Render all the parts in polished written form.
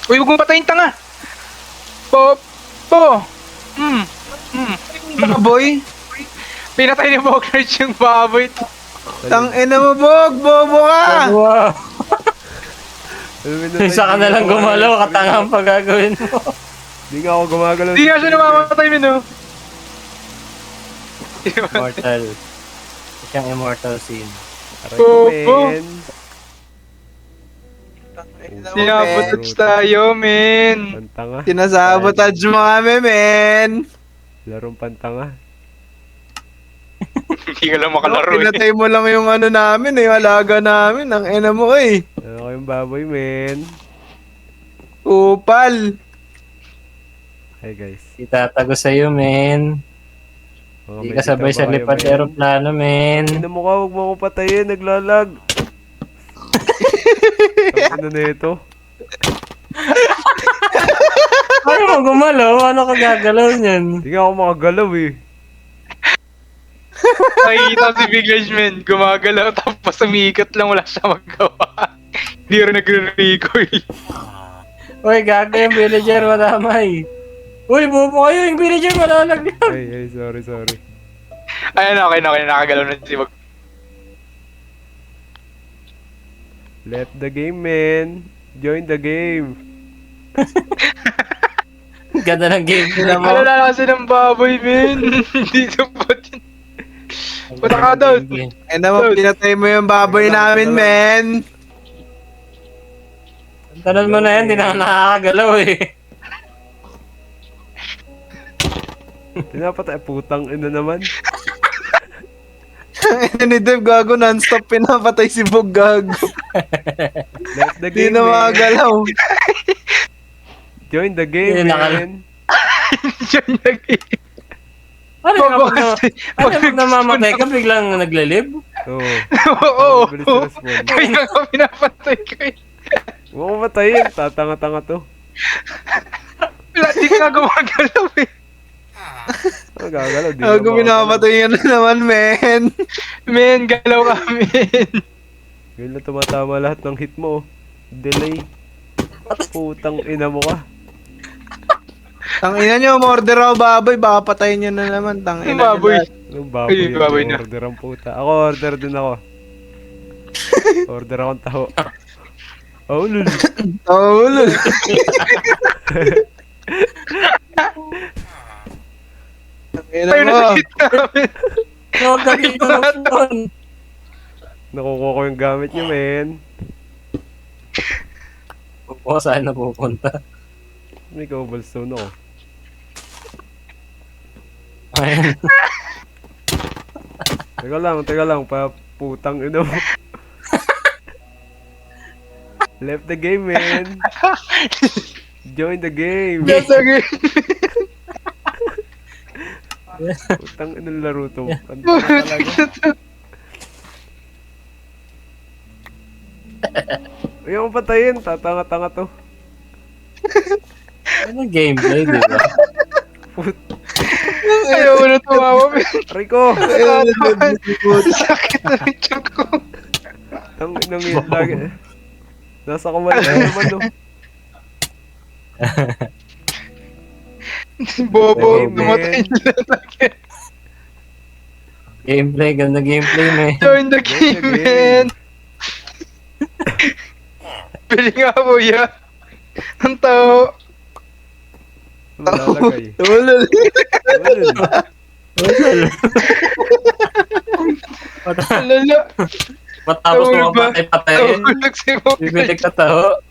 Uy, huwag mong patayin, tanga! Po! Po! Baboy? Pinatay ni Bognard yung baboy. Tangina mo, Bog! Bobo ka! Wow. Isa ka na lang gumalaw, katanga ang pagagawin mo. Di nga ako gumagalaw. Hindi nga siya namamatay, Min, oh. Immortal. Siyang immortal scene. Aray ko, men. Sinabotage tayo, men. Pantanga. Sinasabotage mo kami, men! Larong pantanga. Hindi ka lang makalaro, eh. Pinatay mo lang yung ano namin, yung alaga namin. Ang ina mo, eh. Ano ko yung baboy, men? Upal! Hey guys. Itatago sa'yo, men. Mga Hindi may ka sabay dita sa ba kayo, lipad men? aeroplano, men. Ano mo ka? Huwag mo ako patayin. Naglalag. Ano na ito? Paano mo gumalaw? Ano ka gagalaw niyan? Hindi nga ako makagalaw eh. Nakikita si Biglage, men. Gumagalaw tapos umiikot lang, wala siya magawa. Hindi rin nagre-recoil. Uy, gago yung villager, madamay. Uy, bubo kayo, yung villager malalagyan. Ay, sorry. Ayan, okay, nakagalaw na si Bog. Left the game, man. Join the game. Ganda ng game na mo. Alala kasi ng baboy, men. Dito po din. Punta ka doon. Ina mo, pinatay mo yung baboy namin, men! Tanan mo na yan, di na ako nakakagalaw eh. Pinapatay. Putang ina naman. Ina ni Dev, gago, non-stop pinapatay si Bog, gago. Left the Di game, na man. makagalaw. Join the game, Hindi, man. Diyan nag- Ano Bobo kapag, kasi. ano kapag namamatay ka, biglang naglalib? Oo. Oo. Bilis na respawn. Kaya nga pinapatay ko, eh. Huwag mo patayin. Tatanga-tanga to. Wala, di ka gumagalaw, eh. Ano gagalaw? Di Gago, pinapatay yun na naman, men! Men, galaw kami. Ngayon na tumatama lahat ng hit mo. Oh. Delay. Putang ina mo ka. Tangina nyo, umorder ako baboy, baka patayin nyo na naman, tangina Yung nyo baboy. lahat. Anong baboy Ay, yun? baboy na. Order ang puta. Ako, order din ako. Order akong taho. Oh, lul. Oh, lul. Tangina Tayo mo. nakikita namin. Huwag ka dito ng phone. Nakukuha ko yung gamit niyo, men. Oo, saan na pupunta? May cobblestone ako. Ayun. Teka lang. Putang ina mo. Left the game, man. Join the game. Yes, okay. Putang ina laro to. Ang tanga talaga. Ayaw mo patayin. Tatanga-tanga to. Ano gameplay, di ba? Ayaw ko na tumawa, men. Rico! Sakit na yung tiyan ko. Ang inang yun lagi. Nasa kamay na naman, no. Bobo, Game, tumatay man. nila lagi. Gameplay, ganda gameplay, man. Join the game, man. Pili nga po, ya. Ang tao. Malalagay. Ulul. Ulul. Alala. Matapos mo patay-patayin, Nahulog si Bobo. bibilig ka taho.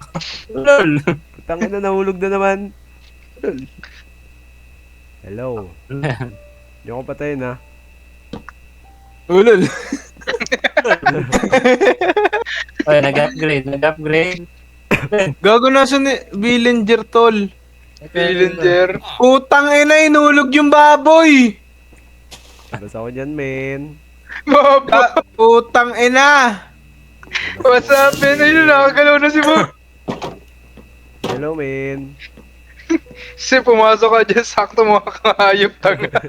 Lol. Putang ina, nahulog na naman. Hello. Hindi ako patayin, ha. Ulul. Ay, nag-upgrade. Gago, nasa ni Villager, tol. Villager. Putang ina, inulog yung baboy. Basta ako dyan, men. Bobo. Putang ina. What's up, man? Ayun, nakagalaw na si Bobo. Hello, men. Kasi pumasok ka dyan, sakto mga kangayop, tanga.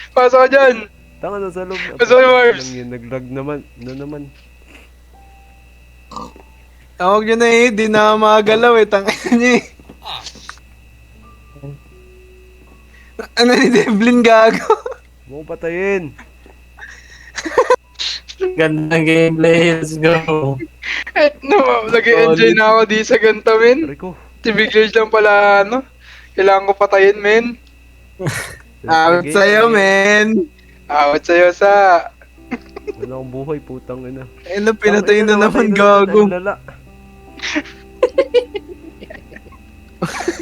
Pasok ka dyan. Tanga na sa loob. Sorry, Mars. Lang yun, nag-lag naman. Ano naman? Tawag nyo na eh, di na magalaw eh, tangina nyo eh. Ano ni Devlin gago? Huwag mo patayin. Gandang gameplay, let's go. Nag-enjoy na ako di sa ganito, men. Aray ko. Si Big Large lang pala, ano. Kailangan ko patayin, men. Awit sa'yo, men. Awat sa'yo sa... Wala akong buhay, putang ina. Ano, pinatay na naman namatay gago. ang lala.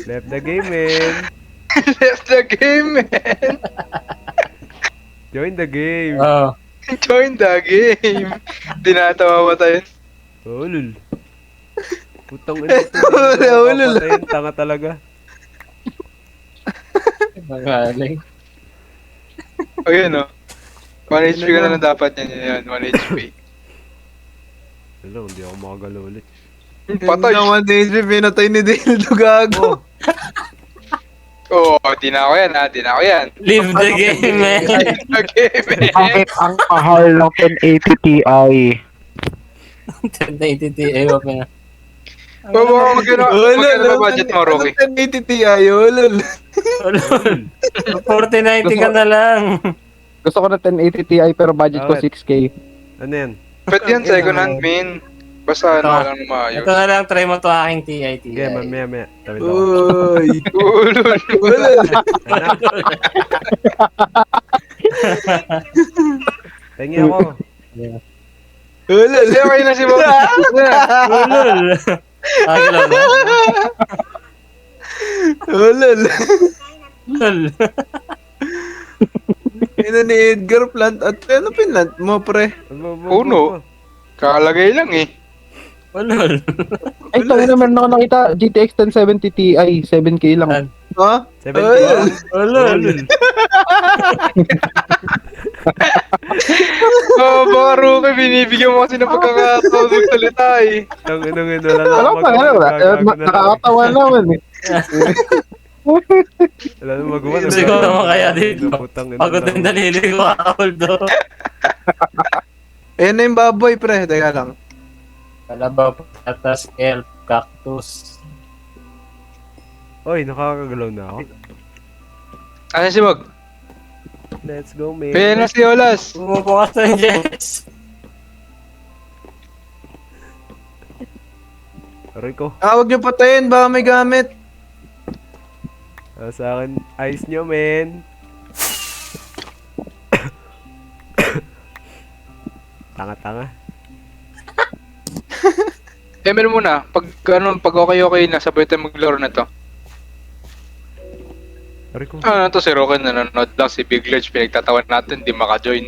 Left the game, man. Left the game, man. Join the game. Oh. Join the game. Dinatawa ba tayo? Ulul. Putang ina. Ulul. Papatayin, tanga talaga. Magaling. O yun, o. 1 HP ka na lang dapat yan. 1 HP. Wala, hindi ako makagalaw ulit. Patay. Hindi naman DJ, pinatay ni Dildo gago. Oo, di na ako yan, ha. Di na ako yan. Leave the game, man. The game, man. Bakit ang mahal ng 1080 Ti? 1080 Ti, ewan ko na. Magkano ba budget mo, Rocky? 1080 Ti, ulol. 4090 ka na lang. Gusto ko na 1080 Ti pero budget ko Bakit? 6K. Ano yan? Pwede yan, second hand, min. Basta ano lang maayos. Ito na lang, try mo to aking Ti. Sige, mamaya. Tawid ako. Uy. Ulul. Ulol. Tingi ako. Ulol. Hindi, okay na si Bob. Ulol. Agalaw na. Ulol. Ulol. Ina ni Edgar plant at ano pinlant mo pre? Uno. Kakalagay lang eh. Ulol. Ay, tangina, meron ako nakita GTX 1070 Ti, 7K lang. Ha? 70. Ulol. Oo, baka Rocky, binibigyan mo kasi ng pagkakataon magsalita eh. Ang inong ino, wala Wala akong pa, magawa. nakakatawa naman eh. Wala nang magawa. Siguro naman kaya dito. Putang ina Pagod lang. yung dalili ko, hold do. Ayan na yung baboy pre, teka lang. Kalabaw, patatas, kelp, cactus. Oy, nakakagalaw na ako. Ano si Bob? Let's go, man. Pwede na si Olas. Bumupo ka sa Jess. Aray ko. Huwag niyo patayin, baka may gamit. Sa akin, ayos nyo, men. Tanga-tanga. Emil muna, pag okay na, sabay tayo maglaro na to. Aray ko. Ano na to, si Rocky nanonood lang, si Big Large pinagtatawan natin, di maka-join.